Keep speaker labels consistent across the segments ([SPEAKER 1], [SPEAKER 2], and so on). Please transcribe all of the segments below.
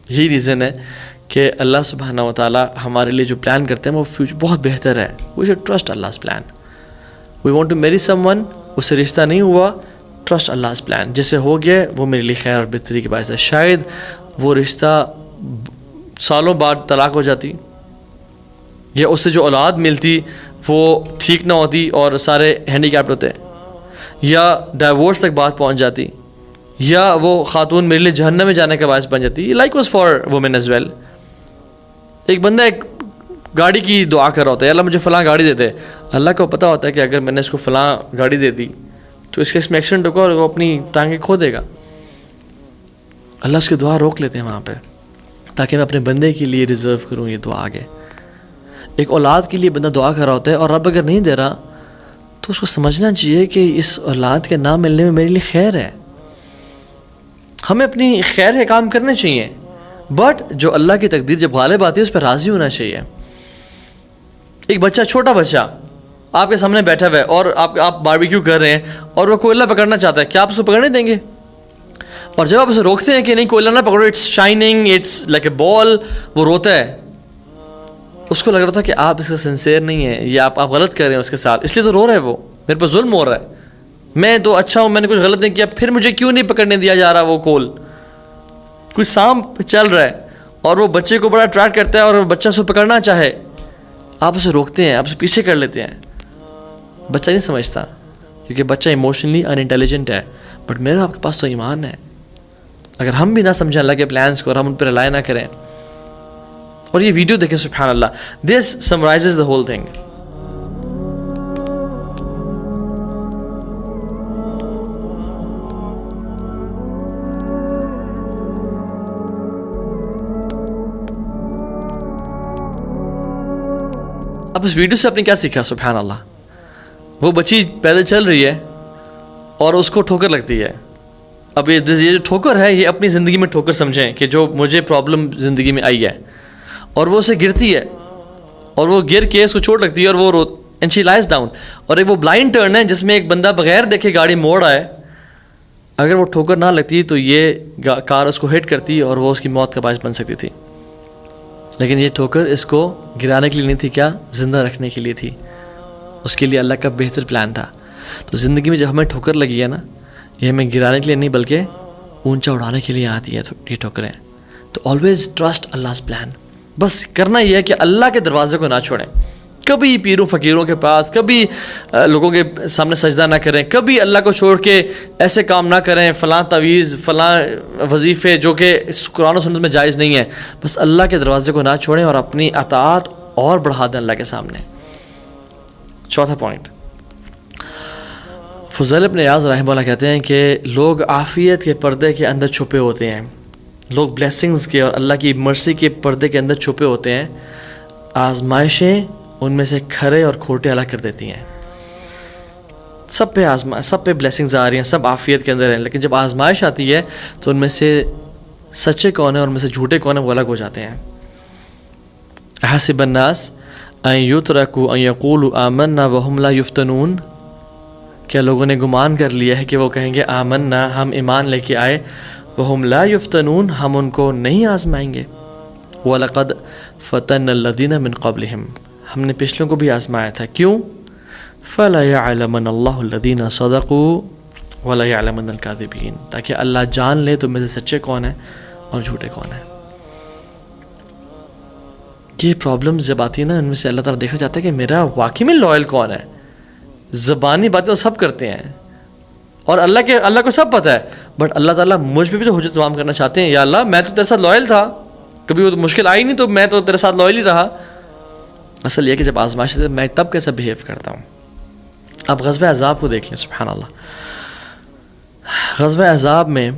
[SPEAKER 1] یہی ریزن ہے کہ اللہ سبحانہ و تعالیٰ ہمارے لیے جو پلان کرتے ہیں وہ فیوچر بہت بہتر ہے. We should trust Allah's plan. We want to marry some one, اس سے رشتہ نہیں ہوا، ٹرسٹ Allah's plan. جیسے ہو گیا وہ میرے لیے خیر اور بہتری کے باعث ہے. شاید وہ رشتہ سالوں بعد طلاق ہو جاتی، یا اس سے جو اولاد ملتی وہ ٹھیک نہ ہوتی اور سارے ہینڈی کیپڈ ہوتے، یا ڈائیورس تک بات پہنچ جاتی، یا وہ خاتون میرے لیے جہنم میں جانے کا باعث بن جاتی. Like was for women as well. ایک بندہ ایک گاڑی کی دعا کر رہا ہوتا ہے، اللہ مجھے فلاں گاڑی دیتے. اللہ کو پتہ ہوتا ہے کہ اگر میں نے اس کو فلاں گاڑی دے دی تو اس میں ایکسیڈنٹ ہوگا اور وہ اپنی ٹانگیں کھو دے گا. اللہ اس کی دعا روک لیتے ہیں وہاں پہ تاکہ میں اپنے بندے کے لیے ریزرو کروں یہ دعا آگے. ایک اولاد کے لیے بندہ دعا کر رہا ہوتا ہے اور رب اگر نہیں دے رہا تو اس کو سمجھنا چاہیے کہ اس اولاد کے نہ ملنے میں میرے لیے خیر ہے. ہمیں اپنی خیر کے کام کرنے چاہیے، بٹ جو اللہ کی تقدیر جب غالب آتی ہے اس پہ راضی ہونا چاہیے. ایک بچہ، چھوٹا بچہ آپ کے سامنے بیٹھا ہوا ہے اور آپ باربیکیو کر رہے ہیں اور وہ کوئلہ پکڑنا چاہتا ہے، کیا آپ اس کو پکڑنے دیں گے؟ اور جب آپ اسے روکتے ہیں کہ نہیں کوئلہ نہ پکڑو، it's shining, it's like a ball, وہ روتا ہے. اس کو لگ رہا تھا کہ آپ اس کا سنسیئر نہیں ہے یا آپ غلط کر رہے ہیں اس کے ساتھ، اس لیے تو رو رہا ہے، وہ میرے پر ظلم ہو رہا ہے. میں تو اچھا ہوں، میں نے کچھ غلط نہیں کیا، پھر مجھے کیوں نہیں پکڑنے دیا جا رہا وہ کول؟ کوئی سانپ چل رہا ہے اور وہ بچے کو بڑا اٹریکٹ کرتا ہے اور بچہ اسے پکڑنا چاہے، آپ اسے روکتے ہیں، آپ اسے پیچھے کر لیتے ہیں. بچہ نہیں سمجھتا کیونکہ بچہ ایموشنلی ان انٹیلیجنٹ ہے. بٹ میرا آپ کے پاس تو ایمان ہے. اگر ہم بھی نہ سمجھیں اللہ کے پلانس کو اور ہم ان پہ رلائے نہ کریں. اور یہ ویڈیو دیکھیں، سبحان اللہ، دس سمرائزز دا ہول تھنگ. اب اس ویڈیو سے آپ نے کیا سیکھا؟ سبحان اللہ، وہ بچی پیدل چل رہی ہے اور اس کو ٹھوکر لگتی ہے. اب یہ جو ٹھوکر ہے یہ اپنی زندگی میں ٹھوکر سمجھیں کہ جو مجھے پرابلم زندگی میں آئی ہے، اور وہ اسے گرتی ہے اور وہ گر کے اس کو چوٹ لگتی ہے اور وہ اینڈ شی لائز ڈاؤن. اور ایک وہ بلائنڈ ٹرن ہے جس میں ایک بندہ بغیر دیکھے گاڑی موڑ آئے، اگر وہ ٹھوکر نہ لگتی تو یہ کار اس کو ہٹ کرتی اور وہ اس کی موت کا باعث بن سکتی تھی. لیکن یہ ٹھوکر اس کو گرانے کے لیے نہیں تھی، کیا زندہ رکھنے کے لیے تھی. اس کے لیے اللہ کا بہتر پلان تھا. تو زندگی میں جب ہمیں ٹھوکر لگی ہے نا، یہ ہمیں گرانے کے لیے نہیں بلکہ اونچا اڑانے کے لیے آتی ہے یہ ٹھوکریں. تو آلویز ٹرسٹ Allah's پلان. بس کرنا یہ ہے کہ اللہ کے دروازے کو نہ چھوڑیں. کبھی پیروں فقیروں کے پاس، کبھی لوگوں کے سامنے سجدہ نہ کریں، کبھی اللہ کو چھوڑ کے ایسے کام نہ کریں، فلاں تعویذ، فلاں وظیفے جو کہ قرآن و سنت میں جائز نہیں ہے. بس اللہ کے دروازے کو نہ چھوڑیں اور اپنی اطاعت اور بڑھا دیں اللہ کے سامنے. چوتھا پوائنٹ، فضیل بن عیاض رحمہ اللہ کہتے ہیں کہ لوگ عافیت کے پردے کے اندر چھپے ہوتے ہیں، لوگ بلیسنگز کے اور اللہ کی مرسی کے پردے کے اندر چھپے ہوتے ہیں. آزمائشیں ان میں سے کھرے اور کھوٹے الگ کر دیتی ہیں. سب پہ بلیسنگز آ رہی ہیں، سب عافیت کے اندر ہیں، لیکن جب آزمائش آتی ہے تو ان میں سے سچے کون ہیں اور ان میں سے جھوٹے کون ہیں وہ الگ ہو جاتے ہیں. احسب الناس ان یترکوا ان یقولوا آمنا وهم لا یفتنون، کیا لوگوں نے گمان کر لیا ہے کہ وہ کہیں گے آمنا، ہم ایمان لے کے آئے، وہم لا یفتنون، ہم ان کو نہیں آزمائیں گے. وَلَقَدْ فَتَنَّ الَّذِينَ مِن قَبْلِهِمْ، ہم نے پچھلوں کو بھی آزمایا تھا. کیوں؟ فَلَا يَعْلَمَنَ اللَّهُ الَّذِينَ صَدَقُوا وَلَا يَعْلَمَنَ الْكَاذِبِينَ، تاکہ اللہ جان لے تم میں سے سچے کون ہیں اور جھوٹے کون ہیں. یہ پرابلمز جب آتی ہیں نا، ان میں سے اللہ تعالیٰ دیکھنا چاہتا ہے کہ میرا واقعی میں لوئل کون ہے. زبانی باتیں تو سب کرتے ہیں اور اللہ کو سب پتہ ہے، بٹ اللہ تعالیٰ مجھ پہ بھی تو حجت تمام کرنا چاہتے ہیں. یا اللہ میں تو تیرے ساتھ لوئل تھا، کبھی وہ تو مشکل آئی نہیں تو میں تو تیرے ساتھ لوئل ہی رہا. اصل یہ کہ جب آزمائش ہے میں تب کیسا بیہیو کرتا ہوں. اب غزوہ احزاب کو دیکھ لیں، سبحان اللہ. غزوہ احزاب میں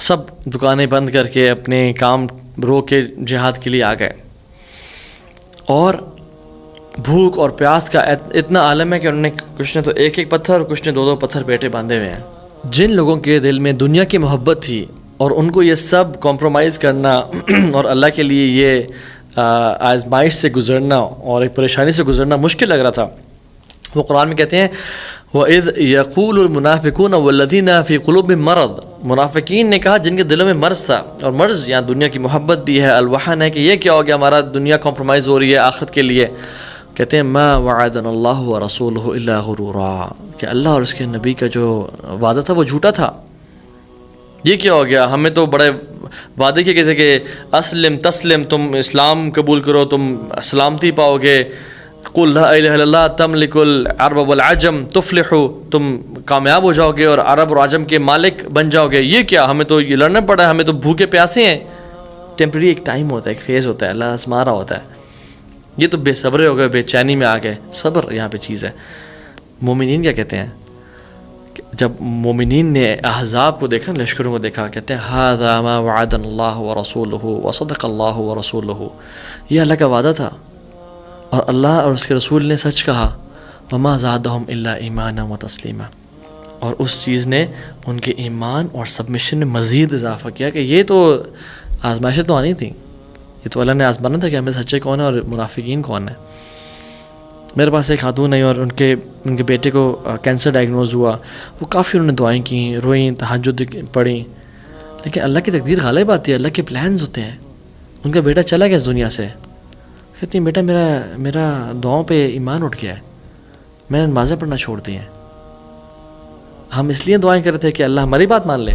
[SPEAKER 1] سب دکانیں بند کر کے اپنے کام روک کے جہاد کے لیے آ گئے، اور بھوک اور پیاس کا اتنا عالم ہے کہ انہوں نے کچھ نے تو ایک پتھر اور کچھ نے دو پتھر پیٹے باندھے ہوئے ہیں. جن لوگوں کے دل میں دنیا کی محبت تھی اور ان کو یہ سب کمپرومائز کرنا اور اللہ کے لیے یہ آزمائش سے گزرنا اور ایک پریشانی سے گزرنا مشکل لگ رہا تھا، وہ قرآن میں کہتے ہیں وَإِذْ يَقُولُ الْمُنَافِقُونَ وَالَّذِينَ فِي قُلُوبِهِم مَّرَضٌ، منافقین نے کہا جن کے دلوں میں مرض تھا، اور مرض یہاں دنیا کی محبت بھی ہے، الوہن ہے کہ یہ کیا ہو گیا، ہمارا دنیا کمپرومائز ہو رہی ہے آخرت کے لیے. کہتے ہیں ما وعدنا اللہ ورسولہ الا غرورا، کہ اللہ اور اس کے نبی کا جو وعدہ تھا وہ جھوٹا تھا. یہ کیا ہو گیا، ہمیں تو بڑے وعدے کیے گئے کہ اسلم تسلم، تم اسلام قبول کرو تم سلامتی پاؤ گے، قل لا الہ الا اللہ تملک العرب والعجم تفلحوا، تم کامیاب ہو جاؤ گے اور عرب اور عجم کے مالک بن جاؤ گے. یہ کیا، ہمیں تو یہ لڑنا پڑا ہے، ہمیں تو بھوکے پیاسے ہیں. ٹیمپرری ایک ٹائم ہوتا ہے، ایک فیز ہوتا ہے، اللہ آزما رہا ہوتا ہے. یہ تو بے صبرے ہو گئے، بے چینی میں آ گئے. صبر یہاں پہ چیز ہے. مومنین کیا کہتے ہیں، جب مومنین نے احزاب کو دیکھا، لشکروں کو دیکھا، کہتے ہیں ھذا ما وعدنا اللہ ورسولہ وصدق اللہ ورسولہ، یہ اللہ کا وعدہ تھا اور اللہ اور اس کے رسول نے سچ کہا. وما زادہم الا ایمانا وتسلیما، اور اس چیز نے ان کے ایمان اور سبمشن میں مزید اضافہ کیا کہ یہ تو آزمائشیں تو آنی تھیں، یہ تو اللہ نے آزمانا تھا کہ ہمیں سچے کون ہیں اور منافقین کون ہیں. میرے پاس ایک خاتون ہے اور ان کے بیٹے کو کینسر ڈائگنوز ہوا. وہ کافی انہوں نے دعائیں کیں، روئیں، تہجد پڑھیں، لیکن اللہ کی تقدیر غالب آتی ہے، اللہ کے پلانز ہوتے ہیں. ان کا بیٹا چلا گیا اس دنیا سے. کہتی ہیں بیٹا میرا دعاؤں پہ ایمان اٹھ گیا ہے، میں نے نمازیں پڑھنا چھوڑ دی ہیں. ہم اس لیے دعائیں کرتے ہیں کہ اللہ ہماری بات مان لے.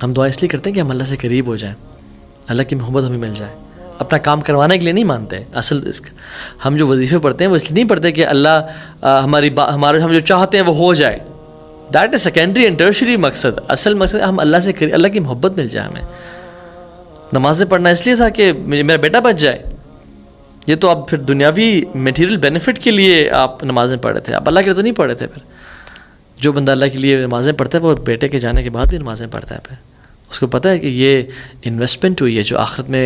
[SPEAKER 1] ہم دعائیں اس لیے کرتے ہیں کہ ہم اللہ سے قریب ہو جائیں، اللہ کی محبت ہمیں مل جائے. اپنا کام کروانے کے لیے نہیں مانتے. اصل ہم جو وظیفے پڑھتے ہیں وہ اس لیے نہیں پڑھتے کہ اللہ ہمارے ہم جو چاہتے ہیں وہ ہو جائے. That is secondary and tertiary مقصد. اصل مقصد ہم اللہ سے اللہ کی محبت مل جائے ہمیں. نمازیں پڑھنا اس لیے تھا کہ میرا بیٹا بچ جائے. یہ تو اب پھر دنیاوی میٹیریل بینیفٹ کے لیے آپ نمازیں پڑھ رہے تھے، آپ اللہ کے لیے تو نہیں پڑھ رہے تھے. پھر جو بندہ اللہ کے لیے نمازیں پڑھتا ہے وہ بیٹے کے جانے کے بعد بھی نمازیں پڑھتا ہے. پھر اس کو پتہ ہے کہ یہ انویسٹمنٹ ہوئی ہے جو آخرت میں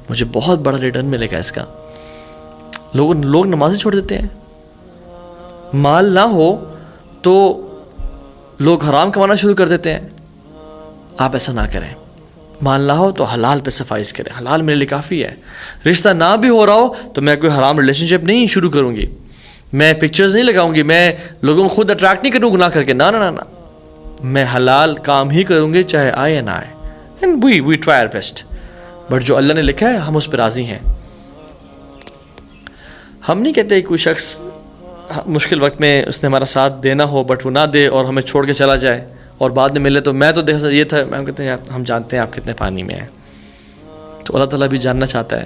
[SPEAKER 1] مجھے بہت بڑا ریٹرن ملے گا اس کا. لوگ نمازیں چھوڑ دیتے ہیں. مال نہ ہو تو لوگ حرام کمانا شروع کر دیتے ہیں. آپ ایسا نہ کریں. مال نہ ہو تو حلال پہ صفائش کریں، حلال میرے لیے کافی ہے. رشتہ نہ بھی ہو رہا ہو تو میں کوئی حرام ریلیشن شپ نہیں شروع کروں گی، میں پکچرز نہیں لگاؤں گی، میں لوگوں کو خود اٹریکٹ نہیں کروں گناہ کر کے. نہ نہ نہ، میں حلال کام ہی کروں گی چاہے آئے یا نہ آئے. And we try our best. But جو اللہ نے لکھا ہے ہم اس پہ راضی ہیں. ہم نہیں کہتے کوئی شخص مشکل وقت میں اس نے ہمارا ساتھ دینا ہو بٹ وہ نہ دے اور ہمیں چھوڑ کے چلا جائے اور بعد میں ملے تو میں تو دیکھ یہ تھا. ہم کہتے ہیں ہم جانتے ہیں آپ کتنے پانی میں ہیں. تو اللہ تعالیٰ بھی جاننا چاہتا ہے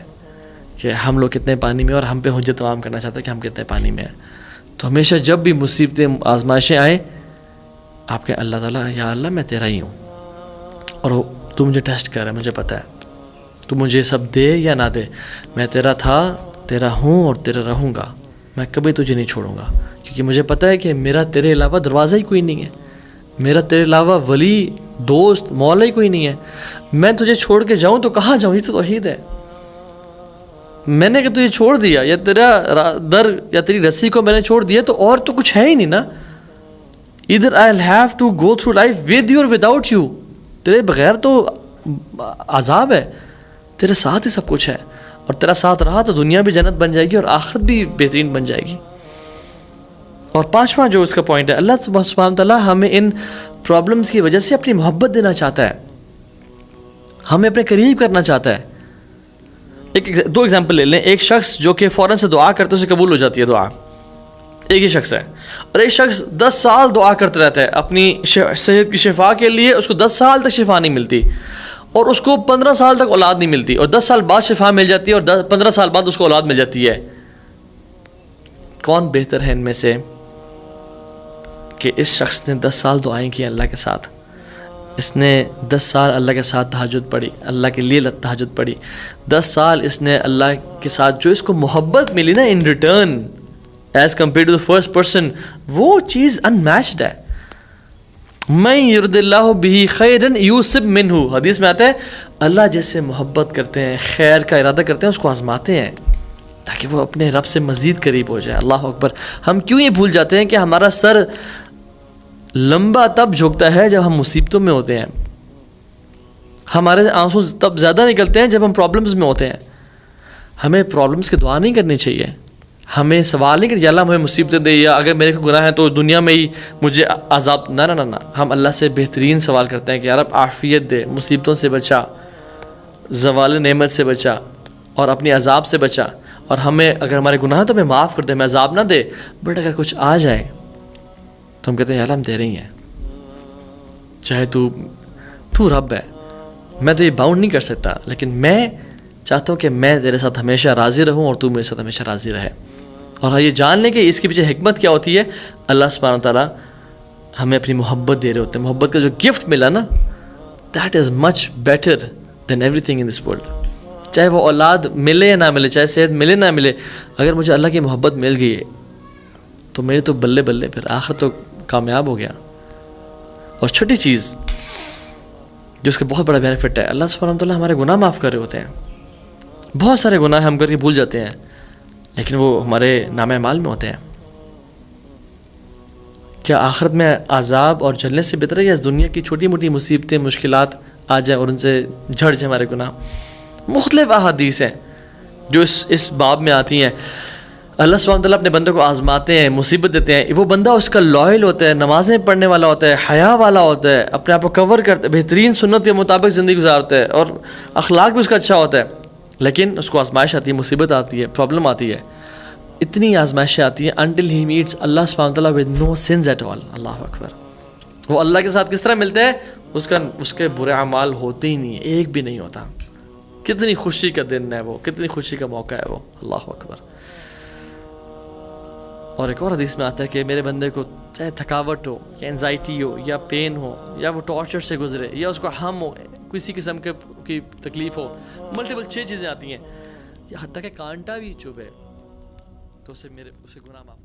[SPEAKER 1] کہ ہم لوگ کتنے پانی میں، اور ہم پہ حجت تمام کرنا چاہتا ہے کہ ہم کتنے پانی میں ہیں. تو ہمیشہ جب بھی مصیبتیں آزمائشیں آئیں آپ کہیں اللہ تعالیٰ یا اللہ میں تیرا ہی ہوں اور تو مجھے ٹیسٹ کر رہا ہے، مجھے پتہ ہے تو مجھے سب دے یا نہ دے، میں تیرا تھا، تیرا ہوں اور تیرا رہوں گا. میں کبھی تجھے نہیں چھوڑوں گا کیونکہ مجھے پتہ ہے کہ میرا تیرے علاوہ دروازہ ہی کوئی نہیں ہے، میرا تیرے علاوہ ولی دوست مولا ہی کوئی نہیں ہے. میں تجھے چھوڑ کے جاؤں تو کہاں جاؤں؟ یہ تو توحید ہے. میں نے کہ تجھے چھوڑ دیا یا تیرا در یا تیری رسی کو میں نے چھوڑ دیا تو اور تو کچھ ہے ہی نہیں نا. ادھر I'll have to go through life with you or without you. تیرے بغیر تو عذاب ہے، تیرے ساتھ ہی سب کچھ ہے، اور تیرا ساتھ رہا تو دنیا بھی جنت بن جائے گی اور آخرت بھی بہترین بن جائے گی. اور پانچواں جو اس کا پوائنٹ ہے، اللہ سبحانہ تعالیٰ ہمیں ان پرابلمس کی وجہ سے اپنی محبت دینا چاہتا ہے، ہمیں اپنے قریب کرنا چاہتا ہے. دو ایگزامپل لے لیں. ایک شخص جو کہ فوراً سے دعا کرتے اسے قبول ہو جاتی ہے دعا، ایک ہی شخص ہے. اور ایک شخص 10 سال دعا کرتا رہتا ہے اپنی صحت کی شفا کے لیے، اس کو 10 سال تک شفا نہیں ملتی، اور اس کو 15 سال تک اولاد نہیں ملتی، اور 10 سال بعد شفا مل جاتی ہے اور 15 سال بعد اس کو اولاد مل جاتی ہے. کون بہتر ہے ان میں سے کہ اس شخص نے 10 سال دعائیں کی اللہ کے ساتھ، اس نے 10 سال اللہ کے ساتھ تہجد پڑھی، اللہ کے لیے تہجد پڑھی، 10 سال اس نے اللہ کے ساتھ جو اس کو محبت ملی نا in return as compare to the first person, وہ چیز ان میچڈ ہے. من یرد اللہ بہ خیرا یوسب منہ، حدیث میں آتا ہے اللہ جس سے محبت کرتے ہیں، خیر کا ارادہ کرتے ہیں، اس کو آزماتے ہیں تاکہ وہ اپنے رب سے مزید قریب ہو جائے. اللہ اکبر. ہم کیوں یہ بھول جاتے ہیں کہ ہمارا سر لمبا تب جھکتا ہے جب ہم مصیبتوں میں ہوتے ہیں، ہمارے آنسو تب زیادہ نکلتے ہیں جب ہم پرابلمز میں ہوتے ہیں. ہمیں پرابلمز کی دعا نہیں کرنی چاہیے، ہمیں سوال نہیں کہ یا اللہ ہمیں مصیبتیں دے، یا اگر میرے کو گناہ ہے تو دنیا میں ہی مجھے عذاب، نہ نہ نہ، ہم اللہ سے بہترین سوال کرتے ہیں کہ یا رب عافیت دے، مصیبتوں سے بچا، زوال نعمت سے بچا، اور اپنی عذاب سے بچا، اور ہمیں اگر ہمارے گناہ ہیں تو ہمیں معاف کر دے، ہمیں عذاب نہ دے. بٹ اگر کچھ آ جائے تو ہم کہتے ہیں یا اللہ ہم تیرے ہی ہیں، چاہے تو رب ہے، میں تو یہ باؤنڈ نہیں کر سکتا، لیکن میں چاہتا ہوں کہ میں تیرے ساتھ ہمیشہ راضی رہوں اور تو میرے ساتھ ہمیشہ راضی رہے. اور یہ جان لیں کہ اس کے پیچھے حکمت کیا ہوتی ہے. اللہ سبحانہ و تعالیٰ ہمیں اپنی محبت دے رہے ہوتے ہیں. محبت کا جو گفٹ ملا نا، that is much better than everything in this world. چاہے وہ اولاد ملے یا نہ ملے، چاہے صحت ملے نہ ملے، اگر مجھے اللہ کی محبت مل گئی ہے تو میرے تو بلے بلے، پھر آخر تو کامیاب ہو گیا. اور چھوٹی چیز جو اس کا بہت بڑا بینیفٹ ہے، اللہ سبحانہ و تعالیٰ ہمارے گناہ معاف کر رہے ہوتے ہیں. بہت سارے گناہ ہم کر کے بھول جاتے ہیں، لیکن وہ ہمارے نام اعمال میں ہوتے ہیں. کیا آخرت میں عذاب اور جلنے سے بہتر ہے یا اس دنیا کی چھوٹی موٹی مصیبتیں مشکلات آ جائیں اور ان سے جھڑ جائیں ہمارے گناہ؟ مختلف احادیث ہیں جو اس باب میں آتی ہیں. اللہ سبحانہ تعالیٰ اپنے بندے کو آزماتے ہیں، مصیبت دیتے ہیں. وہ بندہ اس کا لائل ہوتا ہے، نمازیں پڑھنے والا ہوتا ہے، حیا والا ہوتا ہے، اپنے آپ کو کور کرتا ہے، بہترین سنت کے مطابق زندگی گزارتا ہے، اور اخلاق بھی اس کا اچھا ہوتا ہے. لیکن اس کو آزمائش آتی ہے، مصیبت آتی ہے، پرابلم آتی ہے. اتنی آزمائشیں آتی ہیں until he meets اللہ سبحانہ تعالیٰ with no sins at all. اللہ اکبر. وہ اللہ کے ساتھ کس طرح ملتے ہیں؟ اس کے برے اعمال ہوتے ہی نہیں ہیں، ایک بھی نہیں ہوتا. کتنی خوشی کا دن ہے وہ، کتنی خوشی کا موقع ہے وہ. اللہ اکبر. اور ایک اور حدیث میں آتا ہے کہ میرے بندے کو چاہے تھکاوٹ ہو یا انزائٹی ہو یا پین ہو یا وہ ٹارچر سے گزرے یا اس کو ہم ہو، کسی قسم کی تکلیف ہو، ملٹیپل 6 چیزیں آتی ہیں، یا حتیٰ کہ کانٹا بھی چبھے تو اسے گناہ معاف